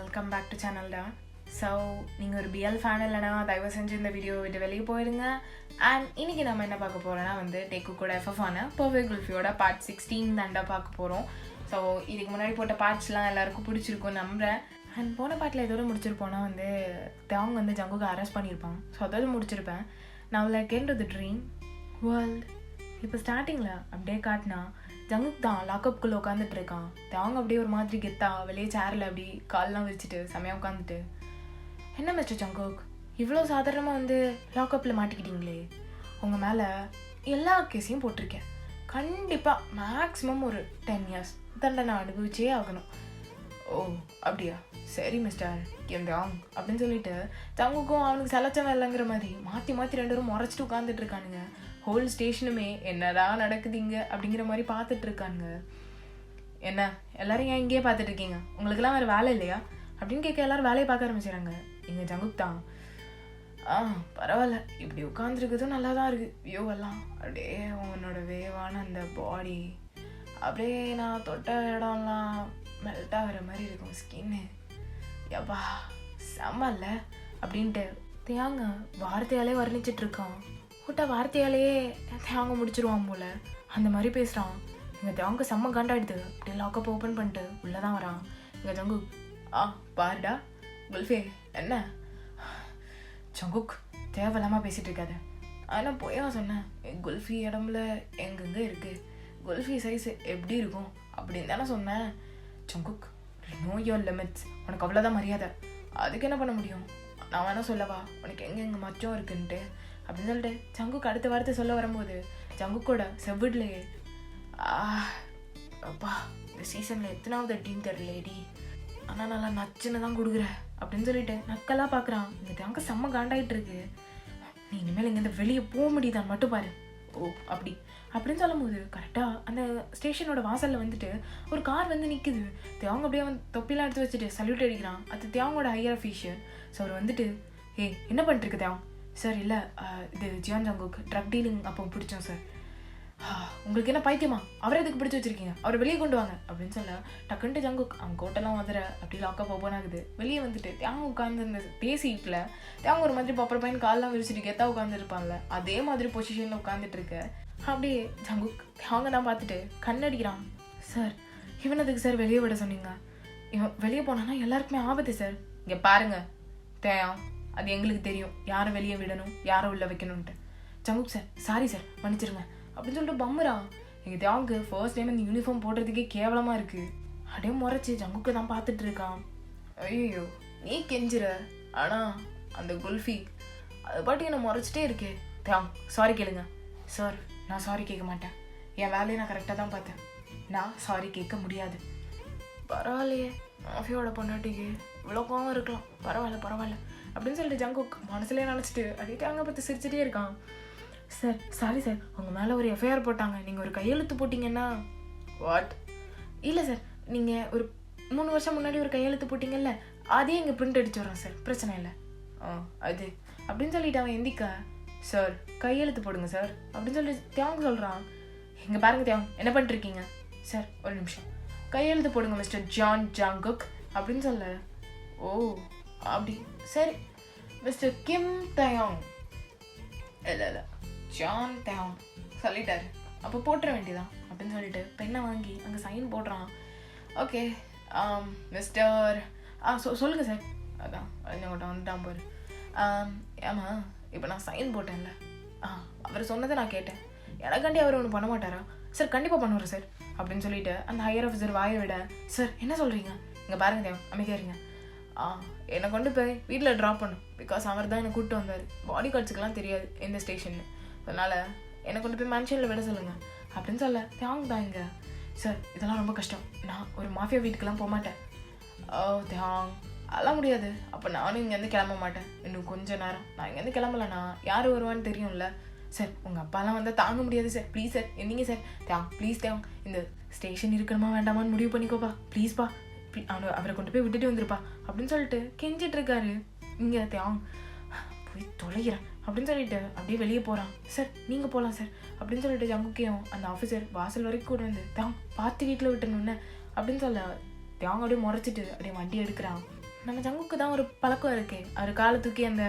Welcome back to சேனல்டா. So நீங்கள் ஒரு பிஎல் ஃபேன் இல்லைனா தயவு செஞ்சு இந்த வீடியோ விட்டு வெளியே போயிடுங்க. அண்ட் இன்றைக்கி நம்ம என்ன பார்க்க போகிறோன்னா டேக்கு கூட எஃப்எஃபான பர்ஃபெக்ட் குல்ஃபியோட பார்ட் 16 தாண்டா பார்க்க போகிறோம். ஸோ இதுக்கு முன்னாடி போட்ட பார்ட்ஸ்லாம் எல்லாருக்கும் பிடிச்சிருக்கும் நம்புகிறேன். அண்ட் போன பாட்டில் எதோட முடிச்சிருப்போன்னா அவங்க ஜங்குக்கு அரெஸ்ட் பண்ணியிருப்பாங்க. ஸோ அதோட முடிச்சிருப்பேன். நான் like get to the dream world. இப்போ ஸ்டார்டிங்கில் அப்படியே காட்டினா ஜங்குக் தான் லாக்அப்குள்ளே உட்காந்துட்டு இருக்கான். அவங்க அப்படியே ஒரு மாதிரி கெத்தா வெளியே சேரில் அப்படி கால்லாம் வச்சுட்டு செமையாக உட்காந்துட்டு, என்ன மிஸ்டர் ஜங்குக் இவ்வளோ சாதாரணமாக லாக்அப்பில் மாட்டிக்கிட்டீங்களே, உங்கள் மேலே எல்லா கேஸையும் போட்டிருக்கேன், கண்டிப்பாக மேக்ஸிமம் ஒரு 10 years தண்டனை அனுபவிச்சே ஆகணும். ஓ அப்படியா, சரி மிஸ்டர் கேம்டாங் அப்படின்னு சொல்லிட்டு ஜங்குக்கும் அவனுக்கு செலச்சவன் இல்லைங்கிற மாதிரி மாற்றி மாற்றி 2 பேரும் முறைச்சிட்டு உட்காந்துட்டு இருக்கானுங்க. ஹோல் ஸ்டேஷனுமே என்னதான் நடக்குதுங்க அப்படிங்கிற மாதிரி பார்த்துட்டு இருக்கானுங்க. என்ன எல்லாரும் ஏன் இங்கேயே பார்த்துட்டு இருக்கீங்க, உங்களுக்குலாம் வேறு வேலை இல்லையா அப்படின்னு கேட்க எல்லாரும் வேலையை பார்க்க ஆரம்பிச்சிடறாங்க. எங்கள் ஜங்குக் தான் பரவாயில்ல, இப்படி உட்காந்துருக்குதும் நல்லா தான் இருக்குது, வியூவெல்லாம் அப்படியே உன்னோட வேவான அந்த பாடி அப்படியே நான் தொட்ட இடம்லாம் மெல்ட் ஆகிற மாதிரி இருக்கும், ஸ்கின்னு எப்பா செம்மல்ல அப்படின்ட்டு தேங்க வார்த்தையாலே வர்ணிச்சிட்டு இருக்கான். கூட்ட வார்த்தையாலேயே தேங்க முடிச்சிருவான் போல, அந்த மாதிரி பேசுகிறான். எங்கள் தேங்க செம்ம காண்டாயிடுது. அப்படியே லாக்கப் ஓப்பன் பண்ணிட்டு உள்ளே தான் வரான். எங்கள் ஜங்குக் பாருடா குல்ஃபே என்ன ஜங்குக் தேவையில்லாமல் பேசிகிட்டு இருக்காது. ஆனால் போய் சொன்னேன், குல்ஃபி இடம்ல எங்கெங்கே இருக்குது, குல்ஃபி சைஸ் எப்படி இருக்கும் அப்படின்னு தானே சொன்னேன். ஜங்குக் நோ யோர் லிமிட்ஸ், உனக்கு அவ்வளோதான் மரியாதை, அதுக்கு என்ன பண்ண முடியும், நான் வேணா சொல்லவா உனக்கு எங்கே மச்சம் இருக்குன்ட்டு அப்படின்னு சொல்லிட்டு ஜங்குக் அடுத்த வார்த்தை சொல்ல வரும்போது ஜங்குக்கோட செவ்விட்லையே அப்பா இந்த சீசனில் எத்தனாவது டீம் தெரியலேடி, ஆனால் நல்லா நச்சுன்னு தான் கொடுக்குற அப்படின்னு சொல்லிட்டு நக்கெல்லாம் பார்க்குறான். இந்த தேங்க செம்ம காண்டாயிட்டு இருக்கு. நீ இனிமேல் இங்கேருந்து வெளியே போக முடியுதான்னு மட்டும் பாரு. ஓ அப்படி அப்படின்னு சொல்லும் போது கரெக்டாக அந்த ஸ்டேஷனோட வாசலில் ஒரு கார் நிற்குது. தேவங்க அப்படியே தொப்பிலாம் எடுத்து வச்சுட்டு சல்யூட் அடிக்கிறான். அது தேவங்களோட ஹையர் அஃபீஷியல். ஸோ அவர் ஏய் என்ன பண்ணிட்டுருக்கு தேவன் சார், இல்லை இது ஜியான் ஜங்குக் ட்ரக் டீலிங் அப்போ பிடிச்சோம் சார். உங்களுக்கு என்ன பைத்தியமா, அவரை எதுக்கு பிடிச்சி வச்சிருக்கீங்க, அவரை வெளியே கொண்டு வாங்க அப்படின்னு சொல்ல டக்குன்ட்டு ஜங்குக் அவங்க கோட்டெல்லாம் வந்துற அப்படி லாக்கப் ஓப்பன் ஆகுது. வெளியே தேங்க உட்காந்து இந்த பேசிட்டில் தேங்க ஒரு மாதிரி பப்பர் பையன் காலெலாம் விரிச்சிட்டு கெத்தா உட்காந்துருப்பான்ல, அதே மாதிரி பொசிஷனில் உட்காந்துட்டு இருக்க. அப்படியே ஜங்குக் அவங்க தான் பார்த்துட்டு கண்ணடிக்கிறான். சார் இவனதுக்கு சார் வெளியே விட சொன்னீங்க, இவன் வெளியே போனான்னா எல்லாருக்குமே ஆபத்து சார். இங்கே பாருங்க தேயம், அது எங்களுக்கு தெரியும் யாரை வெளியே விடணும் யாரை உள்ள வைக்கணும்ன்ட்டு. ஜங்குக் சார் சாரி சார் மன்னிச்சிருங்க அப்படின்னு சொல்லிட்டு பம்புறான். எங்கள் தேவங்க ஃபர்ஸ்ட் டைம் இந்த யூனிஃபார்ம் போடுறதுக்கே கேவலமாக இருக்குது. அப்படியே முறைச்சி ஜங்குக்கு தான் பார்த்துட்டு இருக்கான். ஐயோ நீ கெஞ்சிற, ஆனால் அந்த குல்ஃபி அது பாட்டு என்னை முறைச்சிட்டே இருக்கே. தேவங் சாரி கேளுங்க சார். நான் சாரி கேட்க மாட்டேன், என் வேலையை நான் கரெக்டாக தான் பார்த்தேன், நான் சாரி கேட்க முடியாது. பரவாயில்லையே மாஃபியோட பொண்டாட்டிக்கு இவ்வளோ கோவம் இருக்கலாம், பரவாயில்ல பரவாயில்ல அப்படின்னு சொல்லிட்டு ஜங்குக் மனசுலேயே நினச்சிட்டு அப்படியே தேங்க பார்த்து சிரிச்சிட்டே இருக்கான். சார் சாரி சார், உங்கள் மேலே ஒரு எஃப்ஐஆர் போட்டாங்க, நீங்கள் ஒரு கையெழுத்து போட்டிங்கன்னா. வாட்? இல்லை சார், நீங்கள் ஒரு 3 வருஷம் முன்னாடி ஒரு கையெழுத்து போட்டிங்கல்ல, அதே இங்கே பிரிண்ட் அடிச்சு வரோம் சார், பிரச்சனை இல்லை. அது அப்படின்னு சொல்லிட்டு அவன் எந்திக்க, சார் கையெழுத்து போடுங்க சார் அப்படின்னு சொல்லி தேவங்க சொல்கிறான். இங்கே பாருங்க தேவங்க என்ன பண்ணிட்டுருக்கீங்க சார், ஒரு நிமிஷம் கையெழுத்து போடுங்க மிஸ்டர் ஜான் ஜங்குக் அப்படின்னு சொல்ல. ஓ அப்படி சரி மிஸ்டர் கிம் தயாங், இல்லை ஜான் தயாங் சொல்லிட்டாரு, அப்போ போட்டுற வேண்டியதான் அப்படின்னு சொல்லிட்டு பெண்ணை வாங்கி அங்கே சைன் போடுறான். ஓகே மிஸ்டர் சொல்லுங்கள் சார். அதான் அழிஞ்சவங்கிட்ட வந்துட்டான் பாரு. ஏமா இப்போ நான் சைன் போட்டேன்ல, அவர் சொன்னதை நான் கேட்டேன், எனக்காண்டி அவர் ஒன்று பண்ண மாட்டாரா சார்? கண்டிப்பாக பண்ணுவார் சார் அப்படின்னு சொல்லிட்டு அந்த ஹையர் ஆஃபீஸர் வாயை விட, சார் என்ன சொல்கிறீங்க, இங்கே பாருங்க தேவன் அமைதியாக இருங்க, என்னை கொண்டு போய் வீட்டில் ட்ராப் பண்ணும், பிகாஸ் அவர் தான் என்னை கூப்பிட்டு வந்தார், பாடி கார்ட்ஸுக்கெல்லாம் தெரியாது எந்த ஸ்டேஷன்னு, அதனால் என்னை கொண்டு போய் மேன்ஷனில் விட சொல்லுங்கள் அப்படின்னு சொல்ல. தேங்க தான் இங்கே, சார் இதெல்லாம் ரொம்ப கஷ்டம், நான் ஒரு மாஃபியா வீட்டுக்கெல்லாம் போக மாட்டேன். தேங் அதெல்லாம் முடியாது, அப்போ நானும் இங்கேருந்து கிளம்ப மாட்டேன், இன்னும் கொஞ்சம் நேரம் நான் இங்கேருந்து கிளம்பலண்ணா யார் வருவான்னு தெரியும்ல சார், உங்கள் அப்பாலாம் வந்தால் தாங்க முடியாது சார், ப்ளீஸ் சார் என்னங்க சார், தேங் ப்ளீஸ் தேங் இந்த ஸ்டேஷன் இருக்கணுமா வேண்டாமான்னு முடிவு பண்ணிக்கோப்பா ப்ளீஸ்ப்பா, அவரை கொண்டு போய் விட்டுட்டு வந்துருப்பா அப்படின்னு சொல்லிட்டு கெஞ்சிட்டு இருக்காரு. இங்கே தேங் போய் தொலைகிறேன் அப்படின்னு சொல்லிட்டு அப்படியே வெளியே போகிறான். சார் நீங்கள் போகலாம் சார் அப்படின்னு சொல்லிட்டு ஜங்குக்கையும் அந்த ஆஃபீஸர் வாசல் வரைக்கும் கூட தேங் பார்த்து வீட்டில் விட்டணுன்னு அப்படின்னு சொல்ல தேங்க அப்படியே முறைச்சிட்டு அப்படியே வண்டி எடுக்கிறான். நம்ம ஜங்குக்கு தான் ஒரு பழக்கம் இருக்குது. அவர் காலை தூக்கி அந்த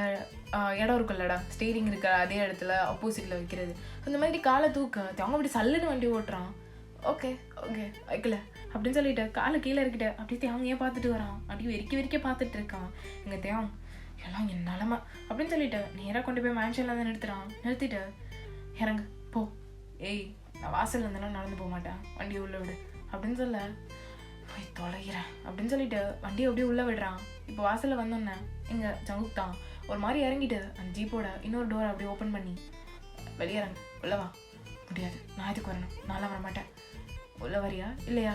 இடம் இருக்குல்லடா, ஸ்டீரிங் இருக்கிற அதே இடத்துல ஆப்போசிட்டில் வைக்கிறது. அந்த மாதிரி காலை தூக்க அவங்க அப்படி சல்லுன்னு வண்டி ஓட்டுறான். ஓகே ஓகே வைக்கல அப்படின்னு சொல்லிட்டு காலை கீழே இருக்கிட்ட அப்படியே தேவையே பார்த்துட்டு வரான். அப்படியே வெறிக்க பார்த்துட்டு இருக்கான். எங்கள் தேவம் எல்லாம் என் நிலமை அப்படின்னு சொல்லிட்டு நேராக கொண்டு போய் மேன்ஷனில் வந்து நிறுத்திட்டு இறங்கு போ, ஏய் நான் வாசலில் இருந்தெல்லாம் நடந்து போக மாட்டேன், வண்டியை உள்ளே விடு அப்படின்னு சொல்ல போய் தொலைகிறேன் அப்படின்னு சொல்லிட்டு வண்டியை அப்படியே உள்ளே விடுறான். இப்போ வாசலில் வந்தோன்னே எங்கள் ஜங்குக் தான் ஒரு மாதிரி இறங்கிட்டு அந்த ஜீப்போட இன்னொரு டோரை அப்படியே ஓப்பன் பண்ணி வெளியேறங்க, உள்ளவா. முடியாது, நான் இதுக்கு வரணும், நான்லாம் வரமாட்டேன். உள்ள வரியா இல்லையா?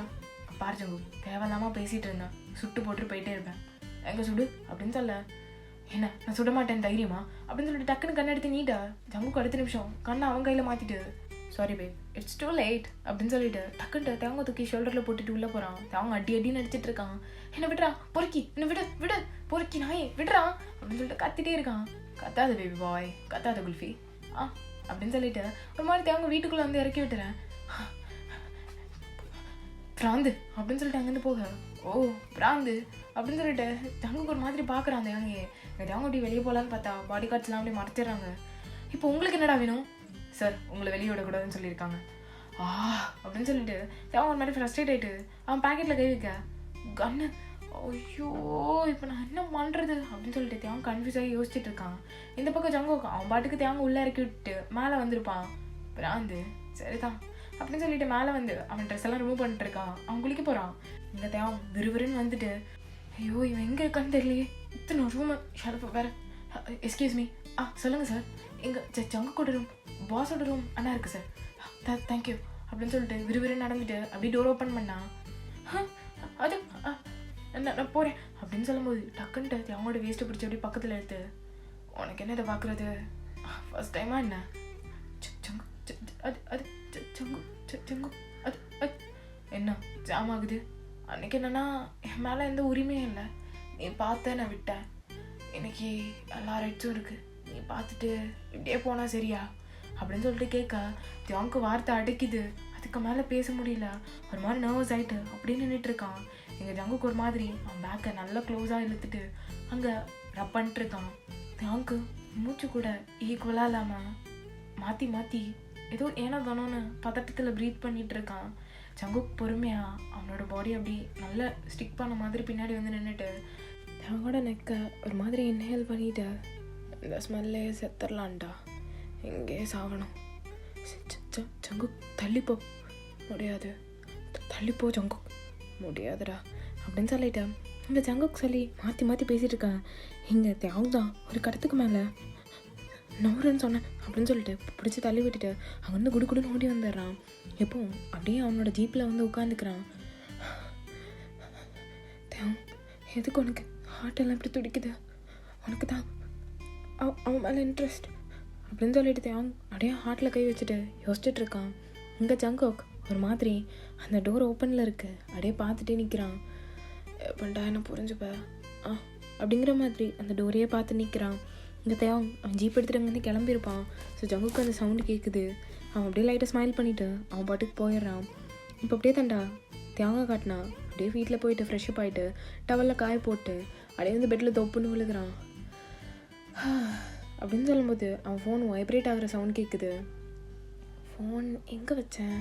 பாரு ஜங்கு, தேவையில்லாமல் பேசிகிட்டு இருந்தேன், சுட்டு போட்டு போயிட்டே இருப்பேன், எங்கே சுடு அப்படின்னு சொல்ல. என்ன நான் சுட மாட்டேன் தைரியமா அப்படின்னு சொல்லிட்டு டக்குன்னு கண்ணை எடுத்து நீட்டா ஜங்குக்கு அடுத்த நிமிஷம் கண்ணை அவன் கையில் மாற்றிட்டு sorry babe it's too late அப்படின்னு சொல்லிட்டு டக்குன்ட்டு தேவங்க தூக்கி ஷோல்டரில் போட்டுட்டு உள்ளே போகிறான். தேவங்க அடின்னு அடிச்சிட்டு இருக்கான். என்ன விடுறா பொறுக்கி, என்ன விடு பொறுக்கி நாயே விடுறா அப்படின்னு சொல்லிட்டு கத்திட்டே இருக்கான். கத்தாத பேபி பாய், கத்தாத குல்ஃபி அப்படின்னு சொல்லிட்டு ஒரு மாதிரி தேவங்க வீட்டுக்குள்ளே வந்து இறக்கி விட்டுறேன். பிராந்து அப்படின்னு சொல்லிட்டு அங்கேருந்து போக, ஓ பிராந்து அப்படின்னு சொல்லிட்டு தங்குக்கு ஒரு மாதிரி பார்க்குறான். தேவங்க தேவங்க அப்படி வெளியே போகலான்னு பார்த்தா பாடி கார்ட்ஸ்லாம் அப்படியே மறைச்சிடுறாங்க. இப்போ உங்களுக்கு என்னடா வேணும் சார்? உங்களை வெளியே விடக்கூடாதுன்னு சொல்லியிருக்காங்க அப்படின்னு சொல்லிட்டு தேவன் ஒரு மாதிரி ஃப்ரஸ்ட்ரேட் ஆகிட்டு அவன் பேக்கெட்டில் கை வைக்க கன்னு. ஐயோ இப்போ நான் என்ன பண்ணுறது அப்படின்னு சொல்லிட்டு தேவன் கன்ஃபியூஸ் ஆகி யோசிச்சுட்டு இருக்கான். இந்த பக்கம் ஜங்கோ அவன் பாட்டுக்கு தேவங்க உள்ளே இறக்கி விட்டு மேலே வந்திருப்பான். பிராந்து சரிதான் அப்படின்னு சொல்லிட்டு மேலே வந்து அவன் ட்ரெஸ் எல்லாம் ரிமூவ் பண்ணிட்டு இருக்கான். அவன் குளிக்க போகிறான். இங்கே தேவன் விறுவிறுன்னு வந்துட்டு ஐயோ இவன் எங்கே இருக்கான்னு தெரியலையே, இத்தனை ரூம் ஷரப்பு வேறு. எஸ்கியூஸ் மீ சொல்லுங்கள் சார், எங்கள் ஜங்குக்கோட ரூம் பாஸோட ரூம் அண்ணா இருக்குது சார், தேங்க்யூ அப்படின்னு சொல்லிட்டு விறுவிறு நடந்துட்டு அப்படியே டோர் ஓப்பன் பண்ணா. அது நான் போகிறேன் அப்படின்னு சொல்லும்போது டக்குன்ட்டு அவங்களோட வேஸ்ட்டை பிடிச்சி அப்படியே பக்கத்தில் எடுத்து உனக்கு என்ன இதை பார்க்குறது ஃபர்ஸ்ட் டைமா என்ன ஜங்கு அது அது ஜங்கு ஜங்கு அது அது என்ன ஜாம் ஆகுது. அன்றைக்கி என்னன்னா என் மேலே எந்த உரிமையும் இல்லை, நீ பார்த்த நான் விட்டேன், இன்னைக்கு எல்லா ரைட்ஸும் இருக்குது, நீ பார்த்துட்டு இப்படியே போனால் சரியா அப்படின்னு சொல்லிட்டு கேட்க தியாங்க்கு வார்த்தை அடைக்குது. அதுக்கு மேலே பேச முடியல, ஒரு மாதிரி நர்வஸ் ஆகிட்டு அப்படியே நின்றுட்டுருக்கான். எங்கள் ஜங்குக்கு ஒரு மாதிரி அவன் பேக்கை நல்லா க்ளோஸாக இழுத்துட்டு அங்கே ரப் பண்ணிட்டுருக்கான். தியாங்க்கு மூச்சு கூட ஈக்குவலாக இல்லாமல் மாற்றி ஏதோ ஏனோ தானோன்னு பதட்டத்தில் ப்ரீத் பண்ணிகிட்டு இருக்கான். ஜங்குக்கு பொறுமையாக அவனோட பாடி அப்படி நல்லா ஸ்டிக் பண்ண மாதிரி பின்னாடி வந்து நின்றுட்டு அவனோட நெக்க ஒரு மாதிரி இன்ஹேல் பண்ணிட்டு இந்த ஸ்மெல்லே செத்துடலான்டா, எங்கே சாகணும், ஜங்கு தள்ளிப்போ, முடியாது தள்ளிப்போ ஜங்கு முடியாதுடா அப்படின்னு சொல்லிட்டேன். இந்த ஜங்குக்கு சொல்லி மாற்றி பேசிகிட்டு இருக்கான். இங்கே தேவ் தான் ஒரு கடத்துக்கு மேலே நவருன்னு சொன்னேன் அப்படின்னு சொல்லிட்டு பிடிச்சி தள்ளி விட்டுட்டு அங்கேருந்து குடுக்குடுன்னு ஓடி வந்துடுறான். எப்போ அப்படியே அவனோட ஜீப்பில் வந்து உட்காந்துக்கிறான். தேவ் எதுக்கு உனக்கு ஹார்ட்டெல்லாம் இப்படி துடிக்குது, உனக்கு தான் அவன் மேலே இன்ட்ரெஸ்ட் அப்படின்னு சொல்லிட்டு தேவன் அப்படியே ஹார்ட்டில் கை வச்சுட்டு யோசிச்சுட்டு இருக்கான். இங்கே ஜங்கோக் ஒரு மாதிரி அந்த டோர் ஓப்பனில் இருக்கு, அப்படியே பார்த்துட்டே நிற்கிறான். பண்ணா என்ன புரிஞ்சுப்ப அப்படிங்கிற மாதிரி அந்த டோரையே பார்த்து நிற்கிறான். இங்கே தேவன் அவன் ஜீப் எடுத்துகிட்டு அங்கேருந்து கிளம்பியிருப்பான். ஸோ ஜங்குக்கு அந்த சவுண்டு கேட்குது. அவன் அப்படியே லைட்டாக ஸ்மைல் பண்ணிவிட்டு அவன் பாட்டுக்கு போயிடுறான். இப்போ அப்படியே தண்டா தேங்காய் காட்டினா அப்படியே வீட்டில் போயிட்டு ஃப்ரெஷ்அப் ஆகிட்டு டவலில் காய போட்டு அப்படியே வந்து பெட்டில் தொப்புன்னு விழுகிறான். அப்படின்னு சொல்லும்போது அவன் ஃபோன் வைப்ரேட் ஆகிற சவுண்ட் கேட்குது. ஃபோன் எங்கே வச்சேன்,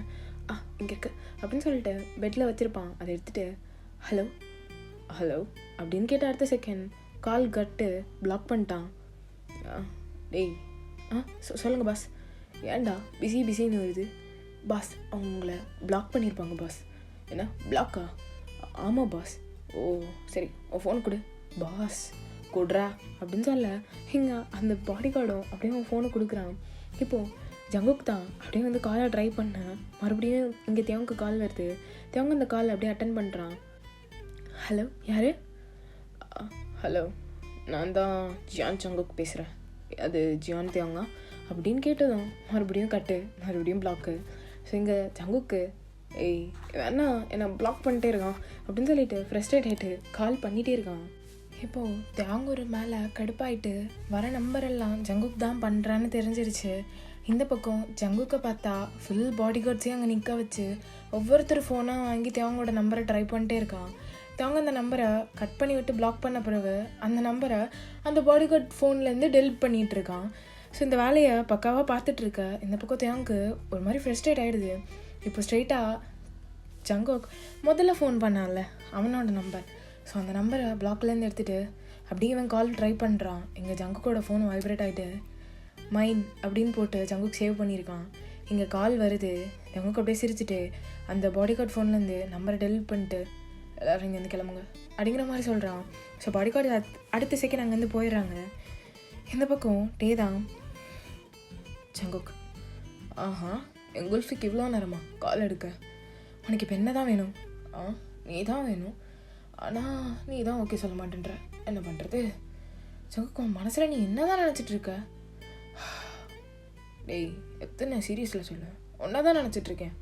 இங்கே இருக்கு அப்படின்னு சொல்லிட்டு பெட்டில் வச்சுருப்பான். அதை எடுத்துகிட்டு ஹலோ அப்படின்னு கேட்ட அடுத்த செகண்ட் கால் கட்டு பிளாக் பண்ணிட்டான். டேய் சொல்லுங்கள் பாஸ், ஏன்டா பிஸின்னு வருது பாஸ், அவங்கள பிளாக் பண்ணியிருப்பாங்க பாஸ். என்ன பிளாக்கா? ஆமாம் பாஸ். ஓ சரி உன் ஃபோன் கொடு பாஸ். கொடுறா அப்படின்னு சொல்ல இங்கே அந்த பாடி கார்டும் அப்படியே அவன் ஃபோனை கொடுக்குறான். இப்போது ஜங்குக்கு தான் அப்படியே வந்து காலை ட்ரை பண்ண மறுபடியும் இங்கே தேவங்க கால் வருது. தேவங்க அந்த கால் அப்படியே அட்டன் பண்ணுறான். ஹலோ யார்? ஹலோ நான் தான் ஜியான் ஜங்குக்கு பேசுகிறேன், அது ஜியான் தேவங்க அப்படின்னு கேட்டதும் மறுபடியும் கட்டு, மறுபடியும் பிளாக்கு. ஸோ இங்கே ஜங்குக்கு ஏய் வேணா என்னை பிளாக் பண்ணிட்டே இருக்கான் அப்படின்னு சொல்லிட்டு ஃப்ரஸ்ட்ரேட் ஆகிட்டு கால் பண்ணிகிட்டே இருக்கான். இப்போது தேங்கூர் மேலே கடுப்பாயிட்டு வர நம்பரெல்லாம் ஜங்குக்கு தான் பண்ணுறான்னு தெரிஞ்சிருச்சு. இந்த பக்கம் ஜங்குக்கை பார்த்தா ஃபுல் பாடி கார்ட்ஸையும் அங்கே நிற்க வச்சு ஒவ்வொருத்தர் ஃபோனாக வாங்கி தேவங்களோட நம்பரை ட்ரை பண்ணிட்டே இருக்கான். தாங்க அந்த நம்பரை கட் பண்ணி விட்டு பிளாக் பண்ண பிறகு அந்த நம்பரை அந்த பாடி கார்ட் ஃபோன்லேருந்து டெலிட் பண்ணிகிட்டு இருக்கான். ஸோ இந்த வேலையை பக்காவாக பார்த்துட்ருக்க இந்த பக்கம் தேங்க்கு ஒரு மாதிரி ஃப்ரஸ்ட்ரேட் ஆகிடுது. இப்போ ஸ்ட்ரெயிட்டாக ஜங்கோக் முதல்ல ஃபோன் பண்ணான்ல அவனோட நம்பர், ஸோ அந்த நம்பரை பிளாக்லேருந்து எடுத்துகிட்டு அப்படியே இவன் கால் ட்ரை பண்ணுறான். எங்கள் ஜங்குக்கோட ஃபோன் வைப்ரேட் ஆகிட்டு மைன் அப்படின்னு போட்டு ஜங்குக் சேவ் பண்ணியிருக்கான். இங்கே கால் வருது. ஜங்குக் அப்படியே சிரிச்சுட்டு அந்த பாடி கார்ட் ஃபோன்லேருந்து நம்பரை டெலிட் பண்ணிட்டு எல்லோரும் இங்கேருந்து கிளம்புங்க அப்படிங்கிற மாதிரி சொல்கிறான். ஸோ பாடி கார்டு அடுத்த செகண்ட் அங்கேருந்து போயிடுறாங்க. இந்த பக்கம் டே தான் ஜங்குக், ஆஹா என் குல்ஃபிக்கு இவ்வளோ நேரமா கால் எடுக்க, உனக்கு இப்போ என்ன தான் வேணும்? நீ தான் வேணும், ஆனால் நீ தான் ஓகே சொல்ல மாட்டேன்ற, என்ன பண்ணுறது? ஜங்குக் உன் மனசில் நீ என்ன தான் நினச்சிட்ருக்க? டேய் எத்தனை சீரியஸில் சொல்லு, ஒன்றா தான் நினச்சிட்ருக்கேன்,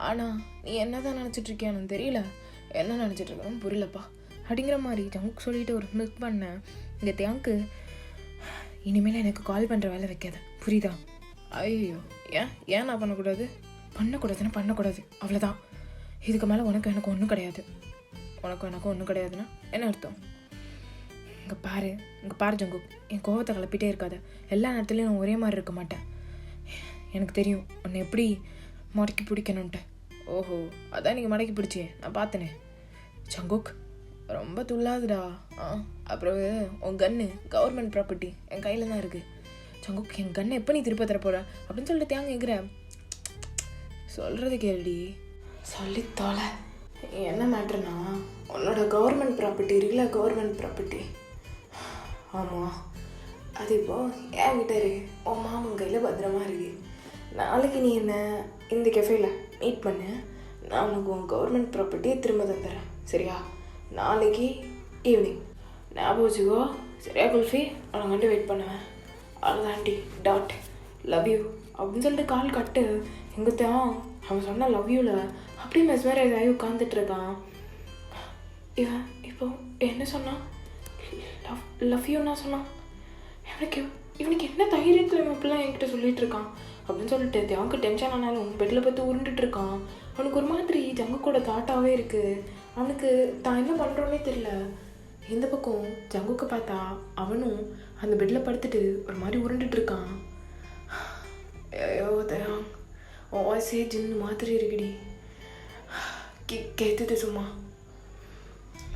ஆனால் நீ என்ன தான் நினச்சிட்ருக்கியான்னு தெரியல, என்ன நினச்சிட்ருக்கணும் புரியலப்பா அப்படிங்கிற மாதிரி ஜங்குக் சொல்லிட்டு ஒரு மிஸ் பண்ணேன். இங்கே தேங்க்கு, இனிமேல் எனக்கு கால் பண்ணுற வேலை வைக்காத புரியுதா? ஐயோ ஏன் நான் பண்ணக்கூடாதுன்னா பண்ணக்கூடாது அவ்வளோதான். இதுக்கு மேலே உனக்கு எனக்கு ஒன்றும் கிடையாது. எனக்கு ஒன்றும் கிடையாதுன்னா என்ன அர்த்தம்? இங்கே பாரு ஜங்குக், என் கோவத்தை கிளப்பிட்டே இருக்காத. எல்லா நேரத்துலையும் நான் ஒரே மாதிரி இருக்க மாட்டேன். எனக்கு தெரியும் உன்னை எப்படி மடக்கி பிடிக்கணுன்ட்டு. ஓஹோ அதான் நீங்கள் மடக்கி பிடிச்சே, நான் பார்த்தனே. ஜங்குக் ரொம்ப துள்ளாதுடா. அப்புறம் உன் கன்னு கவர்மெண்ட் ப்ராப்பர்ட்டி என் கையில் தான் இருக்குது. ஜங்குக் என் கண்ணை எப்போ நீ திருப்ப தரப்போற அப்படின்னு சொல்லிட்டு தேங்க எங்கிற சொல்கிறது கேள்வி சொல்லி தோலை. என்ன மேட்ருனா உன்னோட கவர்மெண்ட் ப்ராப்பர்ட்டி இருக்குல்ல, கவர்மெண்ட் ப்ராப்பர்ட்டி, ஆமாம் அது இப்போது என்கிட்ட இருக்கு, உன் மாமன் கையில் பத்திரமா இருக்கு. நாளைக்கு நீ என்ன இந்த கெஃபேல மீட் பண்ண, நான் உனக்கு உன் கவர்மெண்ட் ப்ராப்பர்ட்டியை திரும்ப தந்துடுறேன் சரியா? நாளைக்கு ஈவினிங் ஞாபகம் வச்சுக்கோ சரியா குல்ஃபி? உனக்கு வந்துட்டு வெயிட் பண்ணுவேன். அவ்வளோதாண்டி டாட் லவ் யூ அப்படின்னு சொல்லிட்டு கால் கட்டு. எங்கத்தான் அவன் சொன்ன லவ் யூவில் அப்படியே மெஸ்மரைஸ் ஆகி உட்காந்துட்ருக்கான். இவன் இப்போ என்ன சொன்னான்? லவ் யூன்னா சொன்னான். இவனுக்கு என்ன தைரியத்தில் இவன் இப்படிலாம் என்கிட்ட சொல்லிகிட்டு இருக்கான் அப்படின்னு சொல்லிட்டு தேவனுக்கு டென்ஷன் ஆனாலும் பெட்டில் பார்த்து உருண்டுட்டு இருக்கான். அவனுக்கு ஒரு மாதிரி ஜங்குக்கோட தாட்டாகவே இருக்குது. அவனுக்கு தான் என்ன பண்ணுறோன்னே தெரியல. இந்த பக்கம் ஜங்குக்கு பார்த்தா அவனும் அந்த பெட்டில் படுத்துட்டு ஒரு மாதிரி உருண்டுட்டுருக்கான். ஐயோ தயாங் உன் வாய்ஸே ஜின்னு மாதிரி இருக்குடி, கேத்துது சும்மா.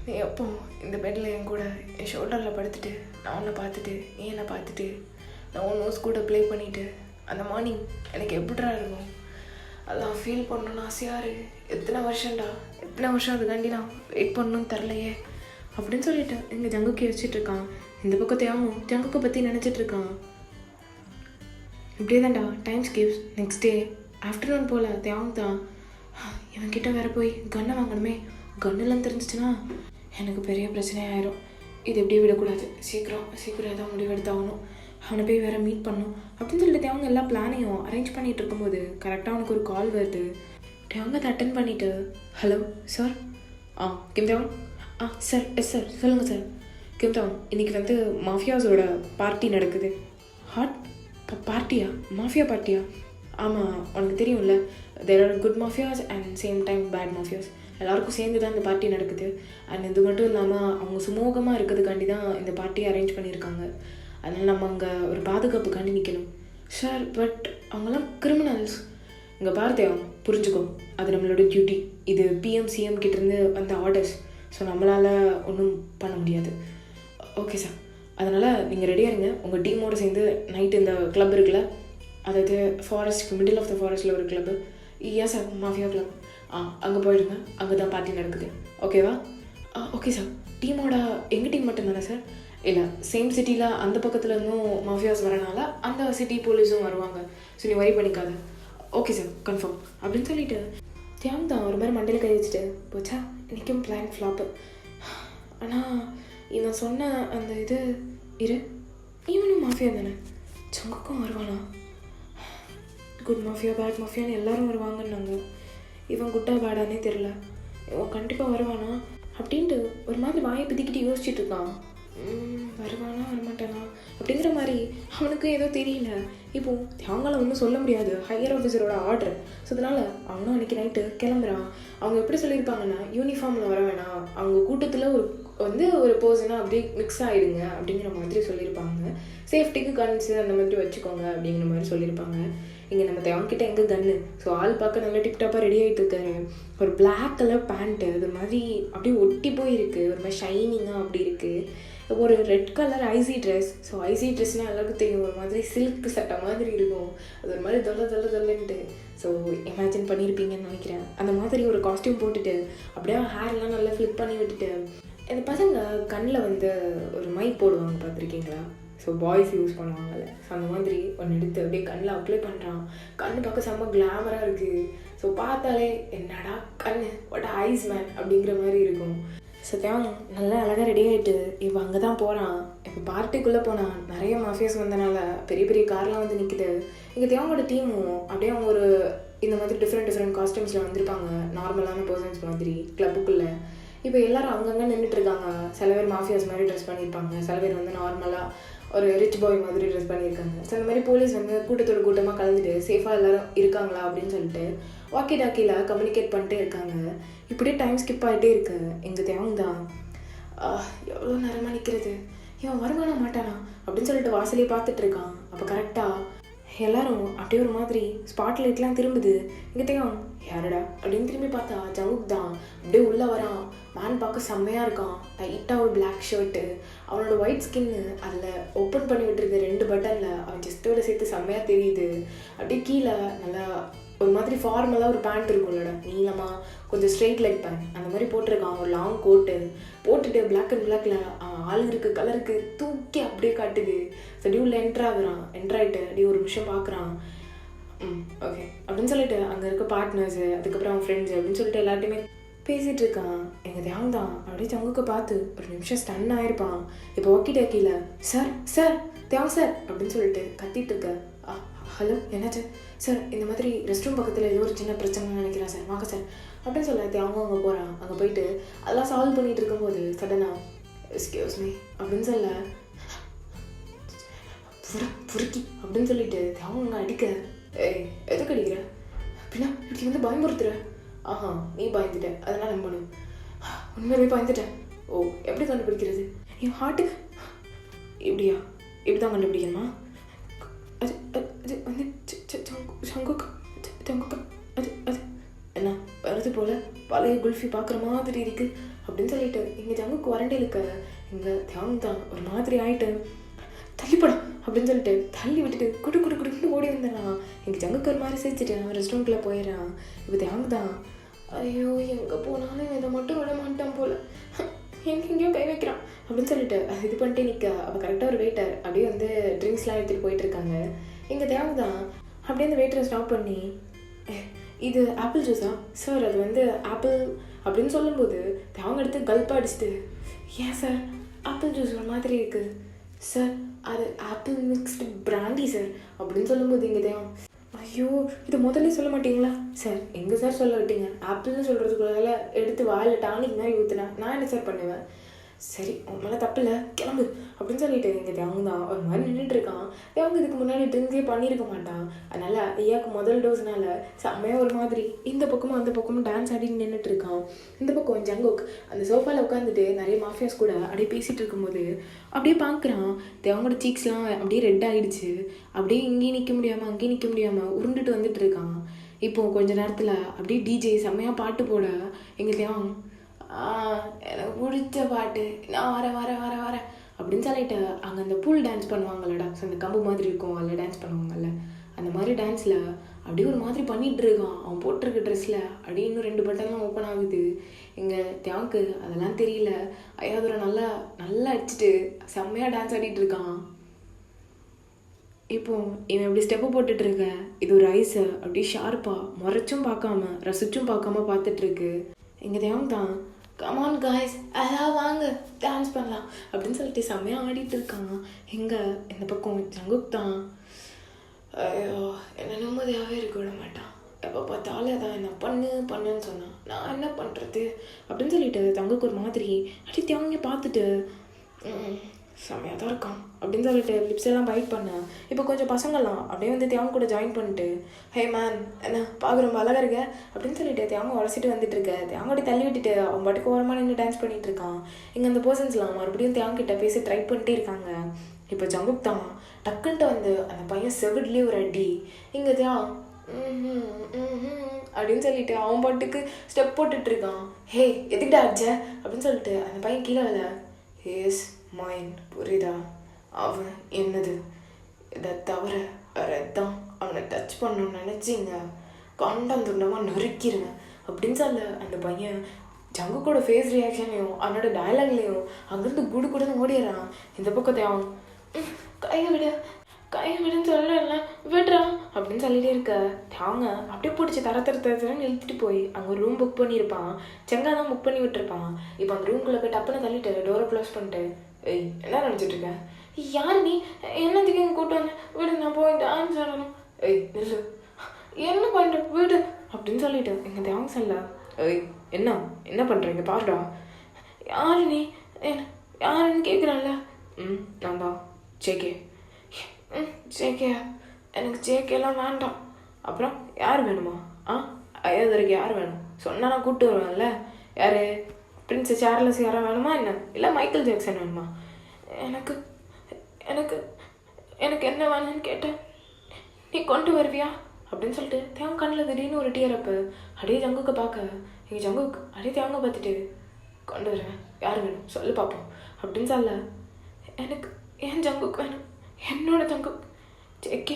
நீ எப்போ இந்த பெட்டில் என் கூட என் ஷோல்டரில் படுத்துட்டு நான் உன்னை பார்த்துட்டு நீ என்னை பார்த்துட்டு நான் உன் நோஸ் கூட ப்ளே பண்ணிவிட்டு அந்த மார்னிங் எனக்கு எப்படிடா இருக்கும்? அதெல்லாம் ஃபீல் பண்ணணும்னு ஆசையாக இருக்குது. எத்தனை வருஷம் அதுக்காண்டி நான் வெயிட் பண்ணணும்னு தரலையே அப்படின்னு சொல்லிட்டு எங்கள் ஜங்குக்கு யோசிச்சுட்ருக்கான். இந்த பக்கத்தையாவும் ஜங்குக்கை பற்றி நினச்சிட்ருக்கான். இப்படியே தான்டா time skips. Next day afternoon போல் தேவங்க தான் இவன்கிட்ட வேற போய் கன்னை வாங்கணுமே, கன்னெல்லாம் தெரிஞ்சிச்சுன்னா எனக்கு பெரிய பிரச்சனையாயிரும். இது எப்படியே விடக்கூடாது, சீக்கிரம் ஏதாவது முடிவெடுத்தாகணும். அவனை போய் வேறு மீட் பண்ணணும் அப்படின்னு சொல்லிட்டு அவங்க எல்லா பிளானையும் அரேஞ்ச் பண்ணிகிட்டு இருக்கும்போது கரெக்டாக அவனுக்கு ஒரு கால் வருது. அவங்க அதை அட்டன் பண்ணிவிட்டு hello sir, Kimdevan, sir yes sir சொல்லுங்கள் சார். கிம்தேவன், இன்றைக்கி வந்து மாஃபியாஸோட பார்ட்டி நடக்குது. பார்ட்டியா? மாஃபியா பார்ட்டியா? ஆமாம், உனக்கு தெரியும்ல, there are good mafias and same time bad mafias. எல்லாருக்கும் சேர்ந்து தான் இந்த பார்ட்டி நடக்குது. அண்ட் இது மட்டும் இல்லாமல் அவங்க சுமூகமாக இருக்கிறதுக்காண்டி தான் இந்த பார்ட்டியை அரேஞ்ச் பண்ணியிருக்காங்க. அதனால் நம்ம அங்கே ஒரு பாதுகாப்புக்காண்டி நிற்கணும். சார் பட் அவங்களாம் கிரிமினல்ஸ். இங்கே பார்த்தேன், புரிஞ்சுக்கோ, அது நம்மளோட டியூட்டி. இது பிஎம் கிட்டேருந்து வந்த ஆர்டர்ஸ். ஸோ நம்மளால் ஒன்றும் பண்ண முடியாது. ஓகே சார், அதனால் நீங்கள் ரெடியாக இருங்க. உங்கள் டீமோடு சேர்ந்து நைட்டு இந்த கிளப் இருக்குல்ல, அதாவது ஃபாரஸ்ட்டுக்கு மிடில் ஆஃப் த ஃபாரஸ்ட்டில் ஒரு கிளப்பு. Sir mafia club. அங்கே போயிடுங்க, அங்கே தான் பார்ட்டி நடக்குது. ஓகேவா? Okay sir. டீமோட எங்கள் டீம் மட்டும் தானே சார்? இல்லை, சேம் சிட்டியில் அந்த பக்கத்தில் இருந்தும் மாஃபியாஸ் வரனால அந்த சிட்டி போலீஸும் வருவாங்க. ஸோ நீ வரி பண்ணிக்காத. ஓகே சார், கன்ஃபார்ம் அப்படின்னு சொல்லிவிட்டு தியாங் தான் ஒரு மாதிரி மண்டையில் கை வச்சுட்டு போச்சா, இன்றைக்கும் பிளான் ஃப்ளாப்பு. ஆனால் இவன் சொன்ன அந்த இது இவனும் மாஃபியா தானே, ஜங்குக்கும் வருவானா? குட் மாஃபியா பேட் மாஃபியான்னு எல்லோரும் வருவாங்கன்னாங்க. இவன் குட்டா பேடானே தெரில. இவன் கண்டிப்பாக வருவானா அப்படின்ட்டு ஒரு மாதிரி வாயை பிதிக்கிட்டு யோசிச்சுட்டு இருக்கான். வருவானா வரமாட்டானா அப்படிங்கிற மாதிரி அவனுக்கு ஏதோ தெரியல. இப்போது அவங்கள ஒன்றும் சொல்ல முடியாது, ஹையர் ஆஃபீஸரோட ஆர்டர். ஸோ அதனால் அவனும் அன்றைக்கி நைட்டு கிளம்புறான். அவங்க எப்படி சொல்லியிருப்பாங்கன்னா, யூனிஃபார்மில் வர வேணாம், அவங்க கூட்டத்தில் ஒரு பர்சனாக அப்படியே மிக்ஸ் ஆகிடுங்க அப்படிங்கிற மாதிரி சொல்லியிருப்பாங்க. சேஃப்டிக்கு கன்ஸு அந்த மாதிரி வச்சுக்கோங்க அப்படிங்கிற மாதிரி சொல்லியிருப்பாங்க. இங்கே நம்ம தேவன்கிட்ட எங்கே கன்று. ஸோ ஆள் பார்க்க நல்லா டிப்டாப்பாக ரெடி ஆகிட்டு இருக்காரு. ஒரு பிளாக் கலர் பேண்ட்டு, அது மாதிரி அப்படியே ஒட்டி போயிருக்கு, ஒரு மாதிரி ஷைனிங்காக அப்படி இருக்குது. ஒரு red colour icy dress. So icy ட்ரெஸ்னால் எல்லாருக்கும் தெரியும், ஒரு மாதிரி சில்க் சட்டை மாதிரி இருக்கும். அது ஒரு மாதிரி தொல்லைன்ட்டு. ஸோ இமேஜின் பண்ணியிருப்பீங்கன்னு நினைக்கிறேன். அந்த மாதிரி ஒரு காஸ்டியூம் போட்டுட்டு அப்படியே ஹேர்லாம் நல்லா ஃப்ளிப் பண்ணி விட்டுட்டு, இந்த பசங்க கண்ணில் ஒரு மைக் போடுவாங்க, பார்த்துருக்கீங்களா? ஸோ பாய்ஸ் யூஸ் பண்ணுவாங்கல்ல, ஸோ அந்த மாதிரி ஒன்று எடுத்து அப்படியே கண்ணில் அப்ளை பண்ணுறான். கண் பார்க்க செம்ம கிளாமராக இருக்குது. ஸோ பார்த்தாலே என்னடா கண், வாட் ஐஸ் மேன் அப்படிங்கிற மாதிரி இருக்கும். ஸோ தேவன் நல்லா அழகாக ரெடி ஆகிட்டு இப்போ அங்கே தான் போகிறான். இப்போ பார்ட்டிக்குள்ளே போனால் நிறைய மாஃபியாஸ் வந்தனால பெரிய பெரிய கார்லாம் நிற்கிது. இங்கே தேவனோட டீமும் அப்படியே அவங்க இந்த மாதிரி டிஃப்ரெண்ட் காஸ்டியூம்ஸில் வந்திருப்பாங்க, நார்மலான பர்சன்ஸ் மாதிரி கிளப்புக்குள்ளே. இப்போ எல்லோரும் அங்கங்கே நின்றுட்டுருக்காங்க. சில பேர் மாஃபியாஸ் மாதிரி ட்ரெஸ் பண்ணியிருப்பாங்க, சில பேர் நார்மலாக ஒரு ரிச் பாய் மாதிரி ட்ரெஸ் பண்ணியிருக்காங்க. ஸோ அந்த மாதிரி போலீஸ் கூட்டத்தோட கூட்டமாக கலந்துட்டு சேஃபாக எல்லோரும் இருக்காங்களா அப்படின்னு சொல்லிட்டு வாக்கி டாக்கியில் கம்யூனிகேட் பண்ணிட்டே இருக்காங்க. இப்படியே டைம் ஸ்கிப் ஆகிட்டே இருக்கு. எங்கள் தேவன் தான் எவ்வளோ நேரமாக நிற்கிறது, இவன் வருமானம் மாட்டானா அப்படின்னு சொல்லிட்டு வாசலே பார்த்துட்ருக்கான். அப்போ கரெக்டாக எல்லோரும் அப்படியே ஒரு மாதிரி ஸ்பாட்லைட்லாம் திரும்புது. இங்கே தேவன் யாரடா அப்படின்னு திரும்பி பார்த்தா ஜங்குக் தான். அப்படியே உள்ளே வரான். மேன் பார்க்க செம்மையாக இருக்கான். டைட்டாக ஒரு பிளாக் ஷர்ட்டு, அவனோட ஒயிட் ஸ்கின்னு அதில் ஓப்பன் பண்ணி விட்டுருக்கு 2 பட்டனில். அவன் ஜஸ்ட்டோட சேர்த்து செம்மையாக தெரியுது. அப்படியே கீழே நல்லா ஒரு மாதிரி ஃபார்மலாக ஒரு பேண்ட் இருக்கும்லடா, நீளமாக கொஞ்சம் ஸ்ட்ரெயிட் லைட் பேண்ட் அந்த மாதிரி போட்டிருக்கான். ஒரு லாங் கோட்டு போட்டுட்டு பிளாக் அண்ட் பிளாக்ல ஆளுங்களுக்கு கலருக்கு தூக்கி அப்படியே காட்டுது. ஸோ அப்படியே உள்ள என்ட்ராயிட்டு அப்படியே ஒரு நிமிஷம் பார்க்குறான். ஓகே அப்படின்னு சொல்லிட்டு அங்கே இருக்க பார்ட்னர்ஸு, அதுக்கப்புறம் அவன் ஃப்ரெண்ட்ஸு அப்படின்னு சொல்லிட்டு எல்லார்ட்டையுமே பேசிகிட்டு இருக்கான். எங்கள் தேவன் தான் அப்படியே ஜங்குக்கு பார்த்து ஒரு நிமிஷம் ஸ்டன் ஆகிருப்பான். இப்போ வாக்கி டாக்கியில் சார் தேவன் சார் அப்படின்னு சொல்லிட்டு கத்திட்டு இருக்க. ஹலோ என்னாச்சு சார், இந்த மாதிரி ரெஸ்ட் ரூம் பக்கத்தில் ஏதோ ஒரு சின்ன பிரச்சனை நினைக்கிறேன் சார், வாங்க சார் அப்படின்னு சொல்லிட்டு அவங்க அங்கே போகிறான். அங்கே போயிட்டு அதெல்லாம் சால்வ் பண்ணிகிட்டு இருக்கும்போது சடனாக எக்ஸ்கியூஸ் மீ அப்படின்னு சொல்ல புருக்கி அப்படின்னு சொல்லிட்டு அவங்க அடிக்க, எதுக்கு அடிக்கிற அப்படின்னா இப்படி பயமுறுத்துற. ஆஹா நீ பயந்துட்ட, அதெல்லாம் நம்பணும். உண்மையிலே பயந்துட்டேன். ஓ எப்படி கண்டுபிடிக்கிறது? என் ஹார்ட்டுக்கு இப்படி தான் கண்டுபிடிக்கணுமா? அது என்ன வருது போல் பழைய குல்ஃபி பார்க்குற மாதிரி இருக்குது அப்படின்னு சொல்லிட்டு எங்கள் ஜங்குக்கு வரண்டே இருக்க. எங்கள் தியான் தான் ஒரு மாதிரி ஆகிட்டு தள்ளிப்படம் அப்படின்னு சொல்லிட்டு தள்ளி விட்டுட்டு குடுக்குன்னு ஓடி வந்துடுறான். எங்கள் ஜங்குக்கு ஒரு மாதிரி சிரிச்சிட்டு அவன் ரெஸ்ட் ரூம்குள்ளே போயிடுறான். இப்போ தியான் தான் ஐயோ எங்கே போனாலும் இதை மட்டும் விட மாட்டான் போல், எங்கெங்கேயோ கை வைக்கிறான் அப்படின்னு சொல்லிட்டு இது பண்ணிட்டு நிற்க. அவள் கரெக்டாக ஒரு வெயிட்டர் அப்படியே ட்ரிங்க்ஸ்லாம் எடுத்துகிட்டு போயிட்டுருக்காங்க. எங்கள் தேவன் தான் அப்படியே அந்த வெயிட்டரை ஸ்டாப் பண்ணி, இது ஆப்பிள் ஜூஸா சார்? அது ஆப்பிள் அப்படின்னு சொல்லும்போது தேவங்க எடுத்து கல்ப்பாக அடிச்சுட்டு, ஏன் சார் ஆப்பிள் ஜூஸ் ஒரு மாதிரி இருக்குது சார், அது ஆப்பிள் மிக்ஸ்டு பிராண்டி சார் அப்படின்னு சொல்லும்போது எங்கள் தேவன் ஐயோ இதை முதல்ல சொல்ல மாட்டீங்களா சார்? எங்கே சார் சொல்ல விட்டீங்க? ஆப்பிள்னு சொல்கிறதுக்குள்ள எடுத்து வாயில் டானிக் மாதிரி ஊற்றுனா நான் என்ன சார் பண்ணுவேன்? சரி உன் மேலே தப்பு இல்லை, கிளம்பு அப்படின்னு சொல்லிட்டு எங்கள் தேவங்க தான் ஒரு மாதிரி நின்றுட்டுருக்கான். தேவங்க இதுக்கு முன்னாடி ட்ரிங்க்ஸே பண்ணியிருக்க மாட்டான். அதனால் ஐயாவுக்கு முதல் டோஸ்னால செம்மையாக ஒரு மாதிரி இந்த பக்கமும் அந்த பக்கமும் டான்ஸ் ஆடின்னு நின்றுட்டுருக்கான். இந்த பக்கம் ஜங்குக் அந்த சோஃபாவில் உட்காந்துட்டு நிறைய மாஃபியாஸ் கூட அப்படியே பேசிகிட்டு இருக்கும்போது அப்படியே பார்க்குறான். தேவங்களோட சீக்ஸ்லாம் அப்படியே ரெட் ஆகிடுச்சு. அப்படியே இங்கேயும் நிற்க முடியாமல் அங்கேயும் நிற்க முடியாமல் உருண்டுட்டு வந்துட்டு இருக்கான். இப்போது கொஞ்ச நேரத்தில் அப்படியே டிஜே செம்மையாக பாட்டு போட எங்கள் தேவன் எனக்கு பிடிச்ச பாட்டு நான் வரேன் அப்படின்னு சொல்லிட்டு அங்கே அந்த பூல் டான்ஸ் பண்ணுவாங்கல்லடா, ஸோ அந்த கம்பு மாதிரி இருக்கும் அதில் டான்ஸ் பண்ணுவாங்கல்ல, அந்த மாதிரி டான்ஸில் அப்படியே ஒரு மாதிரி பண்ணிகிட்டு இருக்கான். அவன் போட்டிருக்க ட்ரெஸ்ஸில் அப்படியே இன்னும் 2 பட்டன்லாம் ஓப்பன் ஆகுது. எங்கள் தேவனுக்கு அதெல்லாம் தெரியல. ஐயாதுரை நல்லா அடிச்சுட்டு செம்மையாக டான்ஸ் ஆடிட்டு இருக்கான். இப்போ இவன் எப்படி ஸ்டெப்பு போட்டுட்ருக்க, இது ஒரு ஐஸை அப்படியே ஷார்ப்பாக முறைச்சும் பார்க்காம ரசிச்சும் பார்க்காம பார்த்துட்ருக்கு. எங்கள் தேவன் தான் கமான் காய்ஸ் அதான் வாங்க டான்ஸ் பண்ணலாம் அப்படின்னு சொல்லிட்டு செம்மையாக ஆடிட்டு இருக்காங்க. எங்கே இந்த பக்கம் ஜங்குக் தான் ஐயோ என்ன நிம்மதியாகவே இருக்க விட மாட்டான். எப்போ பார்த்தாலும் அதான் என்ன பண்ணுன்னு சொன்னான். நான் என்ன பண்ணுறது அப்படின்னு சொல்லிட்டு தங்குக்கு ஒரு மாதிரி அப்படி தேவங்க பார்த்துட்டு செம்மையாக தான் இருக்கான் அப்படின்னு சொல்லிட்டு லிப்ஸ் எல்லாம் பைட் பண்ணேன். இப்போ கொஞ்சம் பசங்கள்லாம் அப்படியே வந்து தியாங்க கூட ஜாயின் பண்ணிட்டு, ஹே மேன் என்ன பார்க்க ரொம்ப அழகாக இருக்க அப்படின்னு சொல்லிட்டு தியாங்க உரசிட்டு வந்துட்டு இருக்க. தியாங்கோட தள்ளி விட்டுட்டு அவன் பாட்டுக்கு ஓரமாக நின்று டான்ஸ் பண்ணிட்டு இருக்கான். இங்கே அந்த பர்சன்ஸ்லாம் மறுபடியும் தியாங்கிட்ட பேசி ட்ரை பண்ணிட்டே இருக்காங்க. இப்போ ஜங்குக் தான் டக்குன்ட்டு வந்து அந்த பையன் செவிட்லேயே ஒரு அடி. இங்கே தியாங் அப்படின்னு சொல்லிட்டு அவன் பாட்டுக்கு ஸ்டெப் போட்டுட்ருக்கான். ஹே எதுக்கிட்ட அடிச்ச அப்படின்னு சொல்லிட்டு அந்த பையன் கீழே விட, ஹேஸ் மைண்ட் புரியுதா, அவன் என்னது, இதை தவிர வேறு எதான் அவனை டச் பண்ணணும்னு நினச்சிங்க கண்டம் துண்டமாக நறுக்கிடுவேன் அப்படின்னு சொல்ல அந்த பையன் ஜங்குக்கோட ஃபேஸ் ரியாக்ஷன்லையும் அவனோட டயலாக்லேயும் அங்கேருந்து குடு கூடன்னு ஓடிடுறான். இந்த பக்கத்தை அவன் கையை விடுன்னு சொல்லல விடுறான் அப்படின்னு சொல்லிட்டே இருக்க. அவங்க அப்படியே பிடிச்சி தரன்னு இழுத்துட்டு போய் அங்கே ஒரு ரூம் புக் பண்ணியிருப்பான். செங்கா தான் புக் பண்ணி விட்டுருப்பான். இப்போ அந்த ரூம்குள்ளே போய் டப்புன்னு தள்ளிட்டு டோரை க்ளோஸ் பண்ணிட்டு, ஏய் என்ன நினச்சிட்டு இருக்கேன், யார் நீ, என்னத்துக்கு இங்கே கூப்பிட்டு வந்து விடு, நான் போய் டான்ஸ் ஆடணும், ஏய் நில்லு, என்ன பண்ணுற வீடு அப்படின்னு சொல்லிட்டு எங்கள் தேவங்க சொல்ல, ஏய் என்ன பண்ணுறீங்க பாருடா, யாரு நீ, யாருன்னு கேட்குறான்ல, நான் தான் ஜேகே. ஜேகே எனக்கு ஜேகேலாம் வேண்டாம். அப்புறம் யார் வேணுமா? ஐயாதருக்கு யார் வேணும் சொன்னால் நான் கூப்பிட்டு வருவேன்ல. யார், பிரின்ஸ் சார்லஸ் யாரும் வேணுமா என்ன, இல்லை மைக்கேல் ஜாக்சன் வேணுமா? எனக்கு எனக்கு எனக்கு என்ன வேணும்னு கேட்டேன், நீ கொண்டு வருவியா அப்படின்னு சொல்லிட்டு தேவங்க கண்ணில் திடீர்னு ஒரு டீயரப்பு. அப்படியே ஜங்குக்கு பார்க்க, எங்கள் ஜங்குக்கு அப்படியே தேவங்க பார்த்துட்டு, கொண்டு வருவேன், யார் வேணும் சொல்லு பார்ப்போம் அப்படின்னு சொல்ல, எனக்கு ஏன் ஜங்குக்கு வேணும், என்னோட ஜங்குக்கு ஜேகே,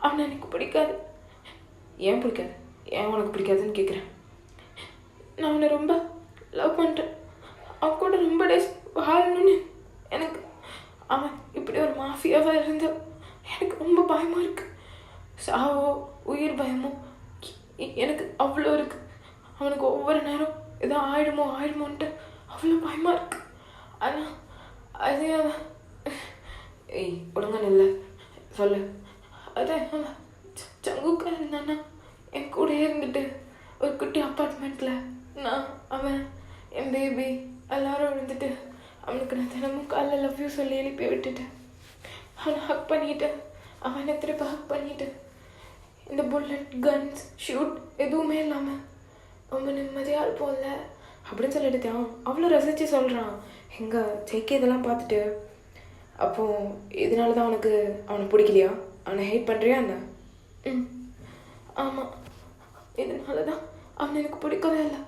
அவனை எனக்கு பிடிக்காது. ஏன் பிடிக்காது, ஏன் உனக்கு பிடிக்காதுன்னு கேட்குறேன். நான் அவனை ரொம்ப லவ் பண்ணுறேன், அவன் கூட ரொம்ப டேஸ் வாழணும்னு எனக்கு. அவன் இப்படி ஒரு மாஃபியாவாக இருந்த எனக்கு ரொம்ப பயமாக இருக்குது. சாவோ உயிர் பயமோ எனக்கு அவ்வளோ இருக்குது. அவனுக்கு ஒவ்வொரு நேரம் ஏதோ ஆயிடுமோன்ட்டு அவ்வளோ பயமாக இருக்குது. ஆனால் அதே அவன், ஏய் ஒழுங்கா இல்லை சொல்லு, அதே அவன் ஜங்குக்கா இருந்தானா என் கூட இருந்துட்டு ஒரு குட்டி அப்பார்ட்மெண்ட்டில் நான் அவன் என் பேபி எல்லாரும் இருந்துட்டு அவனுக்கு நான் தினமும் காலைல லவ் யூ சொல்லி எழுப்பி விட்டுட்டேன். அவனை ஹக் பண்ணிட்டு, அவனை திருப்பி ஹக் பண்ணிட்டு, இந்த புல்லட் கன்ஸ் ஷூட் எதுவுமே இல்லாமல் ரொம்ப நிம்மதியாக இருப்போம்ல அப்படின்னு சொல்லிட்டு அவன் அவ்வளோ ரசித்து சொல்கிறான். எங்கே ஜெய்கே இதெல்லாம் பார்த்துட்டு, அப்போது இதனால தான் அவனுக்கு அவனை பிடிக்கலையா, அவனை ஹேட் பண்ணுறியா என்ன? ஆமாம், இதனால தான் அவனை எனக்கு பிடிக்கவே இல்லை.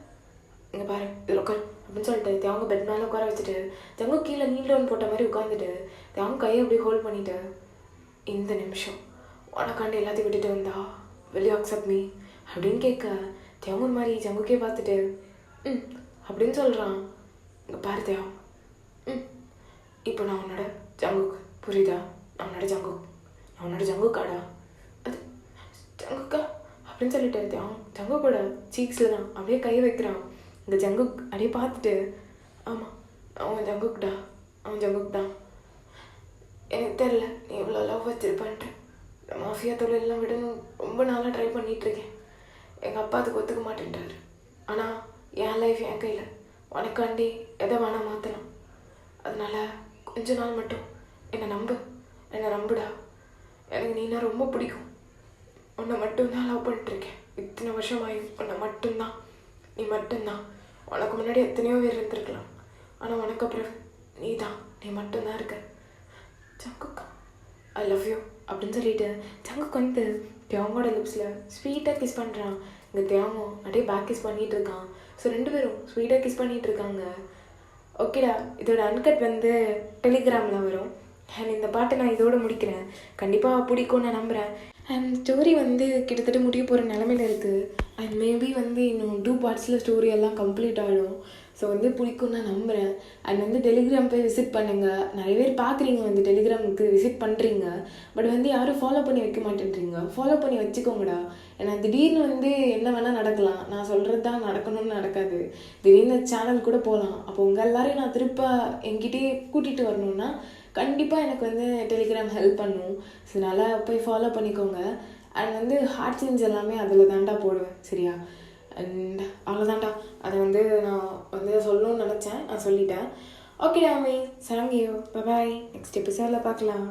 இங்கே பாரு இதில் உட்கார் அப்படின்னு சொல்லிட்டு தேவங்க பெட் மேலே உட்கார வச்சுட்டு, தேவங்க கீழே நீலோன் போட்ட மாதிரி உட்காந்துட்டு தேவங்க கையை அப்படியே ஹோல்ட் பண்ணிட்டு, இந்த நிமிஷம் உனக்காண்டி எல்லாத்தையும் விட்டுட்டு வந்தா will you accept me அப்படின்னு கேட்க, தேவங்க ஒரு மாதிரி ஜங்குக்கே பார்த்துட்டு அப்படின்னு சொல்கிறான். இங்கே பாரு தேவ், இப்போ நான் உன்னோட ஜங்குக் புரியுதா, நான் உன்னோட ஜங்குக்காடா, அது ஜங்குக்கா அப்படின்னு சொல்லிட்டு அவன் ஜங்குக்கோட சீக்ஸில் தான் அப்படியே கை வைக்கிறான். இந்த ஜங்குக் அப்படியே பார்த்துட்டு, ஆமாம் அவன் ஜங்குக் தான், எனக்கு தெரில நீ இவ்வளோ லவ் வச்சிருப்பான்ட்டு. இந்த மாஃபியா தொழிலெலாம் விடணும் ரொம்ப நாளாக ட்ரை பண்ணிகிட்ருக்கேன். எங்கள் அப்பா அதுக்கு ஒத்துக்க மாட்டேன்ட்டார். ஆனால் என் லைஃப் என் கையில், உனக்காண்டி எதை வேணால் மாற்றலாம். அதனால் கொஞ்ச நாள் மட்டும் என்னை நம்புடா. எனக்கு நீனா ரொம்ப பிடிக்கும். உன்னை மட்டும்தான் லவ் பண்ணிட்டுருக்கேன். இத்தனை வருஷமாயும் உன்னை மட்டும்தான், நீ மட்டும்தான். உனக்கு முன்னாடி எத்தனையோ பேர் இருந்திருக்கலாம், ஆனால் உனக்கு அப்புறம் நீ மட்டும்தான் இருக்க. ஜங்குக்கா ஐ லவ் யூ அப்படின்னு சொல்லிட்டு ஜங்குக்கு வந்து தேவங்கோட லிப்ஸில் ஸ்வீட்டாக கிஸ் பண்ணுறான். இங்கே தேவங்க அப்படியே பேக் கிஸ் பண்ணிகிட்டு இருக்கான். ஸோ 2 பேரும் ஸ்வீட்டாக கிஸ் பண்ணிகிட்டு இருக்காங்க. ஓகேடா, இதோட அன்கட் வந்து டெலிகிராமில் வரும். அண்ட் இந்த பாட்டை நான் இதோடு முடிக்கிறேன். கண்டிப்பாக பிடிக்கும்னு நான் நம்புகிறேன். அண்ட் ஸ்டோரி வந்து கிட்டத்தட்ட முடிய போகிற நிலமையில இருக்குது. அண்ட் மேபி வந்து இன்னும் 2 பார்ட்ஸில் ஸ்டோரி எல்லாம் கம்ப்ளீட் ஆகிடும். ஸோ வந்து பிடிக்கும்னு நான் நம்புகிறேன். அண்ட் வந்து டெலிகிராம் போய் விசிட் பண்ணுங்கள். நிறைய பேர் பார்க்குறீங்க, வந்து டெலிகிராமுக்கு விசிட் பண்ணுறீங்க. பட் வந்து யாரும் ஃபாலோ பண்ணி வைக்க மாட்டேன்றீங்க. ஃபாலோ பண்ணி வச்சுக்கோங்கடா. ஏன்னா திடீர்னு வந்து என்ன வேணால் நடக்கலாம். நான் சொல்கிறது தான் நடக்கணும்னு நடக்காது. திடீர்னு சேனல் கூட போகலாம். அப்போ உங்கள் எல்லாரையும் நான் திருப்ப என்கிட்டயே கூட்டிகிட்டு வரணுன்னா கண்டிப்பாக எனக்கு வந்து டெலிகிராம் ஹெல்ப் பண்ணும். ஸோ அதனால் போய் ஃபாலோ பண்ணிக்கோங்க. அண்ட் வந்து ஹார்ட் சீன்ஸ் எல்லாமே அதில் தாண்டா போடுவேன், சரியா? அண்ட் அவ்வளோதான்டா. அதை வந்து நான் வந்து சொல்லணும்னு நினச்சேன், நான் சொல்லிட்டேன். ஓகே டாமி, சாங்கியோ, பாய். நெக்ஸ்ட் எபிசோடில் பார்க்கலாம்.